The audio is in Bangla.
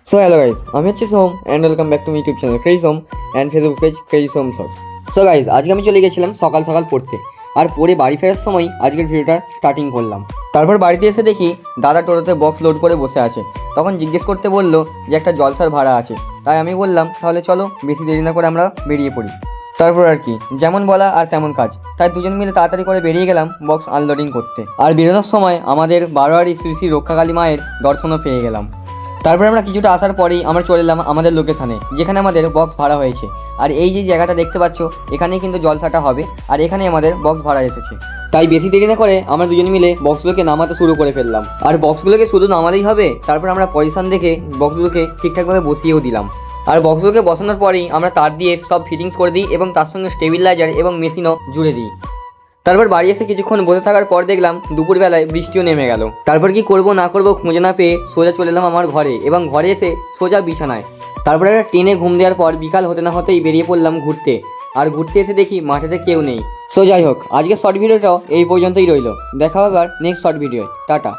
সো হ্যালো গাইজ, আমি হচ্ছে Som and welcome back to my YouTube channel crazy Som and Facebook page crazy Som vlogs. So guys, আজকে আমি চলে গেছিলাম সকাল সকাল পড়তে, আর পড়ে বাড়ি ফেরার সময় আজকের ভিডিওটা স্টার্টিং করলাম। তারপর বাড়িতে এসে দেখি দাদা টোটোতে বক্স লোড করে বসে আছে। তখন জিজ্ঞেস করতে বললো যে একটা জলসার ভাড়া আছে। তাই আমি বললাম তাহলে চলো, বেশি দেরি না করে আমরা বেরিয়ে পড়ি। তারপর আর কি, যেমন বলা আর তেমন কাজ। তাই দুজন মিলে তাড়াতাড়ি করে বেরিয়ে গেলাম বক্স আনলোডিং করতে। আর বেরোনোর সময় আমাদের বারোয়ারি শ্রী শ্রী রক্ষাকালী মায়ের দর্শনও পেয়ে গেলাম। তারপরে আমরা কিছুটা আসার পরেই আমরা চলে এলাম আমাদের লোকেশানে, যেখানে আমাদের বক্স ভাড়া হয়েছে। আর এই যে জায়গাটা দেখতে পাচ্ছ, এখানেই কিন্তু জলসাটা হবে, আর এখানে আমাদের বক্স ভাড়া এসেছে। তাই বেশি দেরি না করে আমরা দুজন মিলে বক্সগুলোকে নামাতে শুরু করে ফেললাম। আর বক্সগুলোকে শুধু নামালেই হবে, তারপর আমরা পজিশন দেখে বক্সগুলোকে ঠিকঠাকভাবে বসিয়েও দিলাম। আর বক্সগুলোকে বসানোর পরেই আমরা তার দিয়ে সব ফিটিংস করে দিই এবং তার সঙ্গে স্টেবিলাইজার এবং মেশিনও জুড়ে দিই। তারপর বাড়ি এসে কিছুক্ষণ বসে থাকার পর দেখলাম দুপুরবেলায় বৃষ্টিও নেমে গেল। তারপর কি করব না করব খুঁজে না পেয়ে সোজা চলে এলাম আমার ঘরে, এবং ঘরে এসে সোজা বিছানায়। তারপরে একটা টেনে ঘুম দেওয়ার পর বিকাল হতে না হতেই বেরিয়ে পড়লাম ঘুরতে। আর ঘুরতে এসে দেখি মাঠেতে কেউ নেই। সো যাই হোক, আজকের শর্ট ভিডিওটাও এই পর্যন্তই রইল। দেখা হবে আর নেক্সট শর্ট ভিডিও। টাটা।